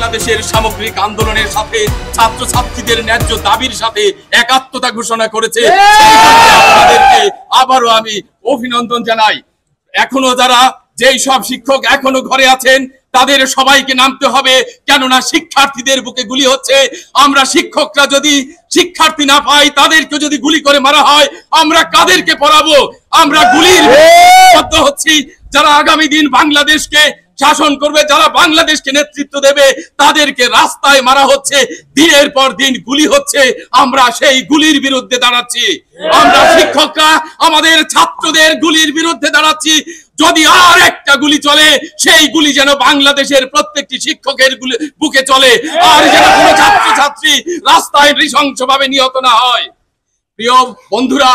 বাংলাদেশের সামগ্রিক আন্দোলনের সাথে ছাত্রছাত্রীদের ন্যায্য দাবির সাথে একাত্মতা ঘোষণা করেছে। আপনাদেরকে আবারও আমি অভিনন্দন জানাই। এখনো যারা যেই সব শিক্ষক এখনো ঘরে আছেন তাদের সবাইকে নামতে হবে, কেননা শিক্ষার্থীদের বুকে গুলি হচ্ছে। আমরা শিক্ষকরা যদি শিক্ষার্থী না পাই, তাদেরকে যদি গুলি করে মারা হয়, আমরা কাদেরকে পড়াবো? আমরা গুলির বদ্ধ হচ্ছি। যারা আগামী দিন বাংলাদেশকে শাসন করবে, যারা বাংলাদেশকে নেতৃত্ব দেবে, তাদেরকে রাস্তায় মারা হচ্ছে, দিনের পর দিন গুলি হচ্ছে। আমরা সেই গুলির বিরুদ্ধে দাঁড়াচ্ছি। আমরা শিক্ষকরা আমাদের ছাত্রদের গুলির বিরুদ্ধে দাঁড়াচ্ছি। যদি আর একটা গুলি চলে, সেই গুলি যেন বাংলাদেশের প্রত্যেকটি শিক্ষকের বুকে চলে, আর যেন কোনো ছাত্রছাত্রী রাস্তায় নৃশংসভাবে নিহত না হয়। প্রিয় বন্ধুরা,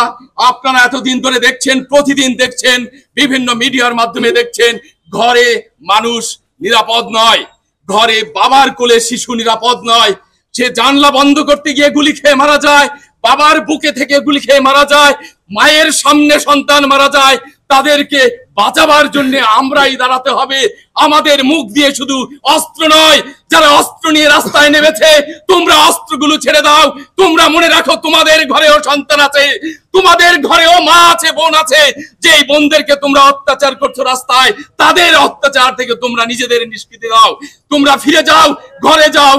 আপনারা এতদিন ধরে দেখছেন, প্রতিদিন দেখছেন, বিভিন্ন মিডিয়ার মাধ্যমে দেখছেন, ঘরে মানুষ নিরাপদ নয়, ঘরে বাবার কোলে শিশু নিরাপদ নয়। সে জানলা বন্ধ করতে গিয়ে গুলি খেয়ে মারা যায়, বাবার বুকে থেকে গুলি খেয়ে মারা যায়, মায়ের সামনে সন্তান মারা যায়। তাদেরকে বাঁচাবার জন্য আমরাই দাঁড়াতে হবে। আমাদের মুখ দিয়ে শুধু অস্ত্র নয়, যারা অস্ত্র নিয়ে রাস্তায় নেমেছে, তোমরা অস্ত্রগুলো ছেড়ে দাও। তোমরা মনে রাখো, তোমাদের ঘরেও সন্তান আছে, তোমাদের ঘরেও মা আছে, বোন আছে। যেই বোনদেরকে তোমরা অত্যাচার করছো রাস্তায়, তাদের অত্যাচার থেকে তোমরা নিজেদের নিষ্কৃতি দাও। তোমরা ফিরে যাও, ঘরে যাও।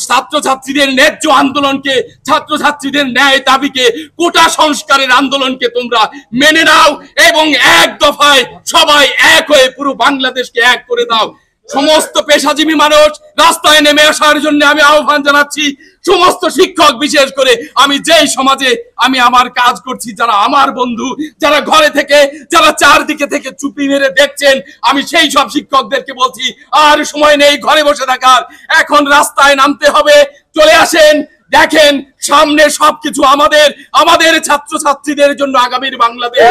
ছাত্রছাত্রীদের ন্যায্য আন্দোলনকে, ছাত্রছাত্রীদের ন্যায় দাবিকে, কোটা সংস্কারের আন্দোলনকে তোমরা মেনে নাও এবং এক দফায় সবাই এক হয়ে পুরো বাংলাদেশকে এক করে দাও। সমস্ত পেশাজীবী মানুষ রাস্তায় নেমে আসার জন্য আমি আহ্বান জানাচ্ছি। সমস্ত শিক্ষক, বিশেষ করে আমি যেই সমাজে আমি আমার কাজ করছি, যারা আমার বন্ধু, যারা ঘরে থেকে, যারা চারদিকে থেকে চুপি মেরে দেখছেন, আমি সেই সব শিক্ষকদেরকে বলছি, আর সময় নেই ঘরে বসে থাকার। এখন রাস্তায় নামতে হবে। চলে আসেন, দেখেন সামনে সবকিছু আমাদের ছাত্রছাত্রীদের জন্য আগামীর বাংলাদেশ।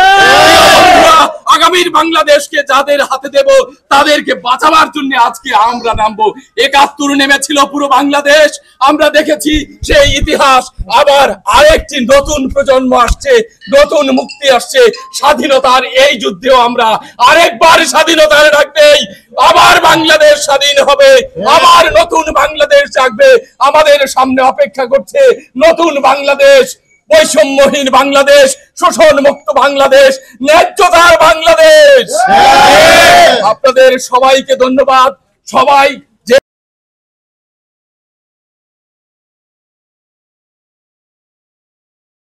আগামীর বাংলাদেশকে যাদের হাতে দেব, তাদেরকে বাঁচাবার জন্য আজকে আমরা নামবো। ৭১ নেমেছিল পুরো বাংলাদেশ, আমরা দেখেছি সেই ইতিহাস। আবার আরেকটি নতুন প্রজন্ম আসছে, নতুন মুক্তি আসছে। স্বাধীনতার এই যুদ্ধেও আমরা আরেকবার স্বাধীনতার ডাকবেই। আবার বাংলাদেশ স্বাধীন হবে, আবার নতুন বাংলাদেশ জাগবে। আমাদের সামনে অপেক্ষা করছে নতুন বাংলাদেশ, বৈষম্যহীন বাংলাদেশ, শোষণ মুক্ত বাংলাদেশ, ন্যায্যতার বাংলাদেশ। আপনাদের সবাইকে ধন্যবাদ। সবাই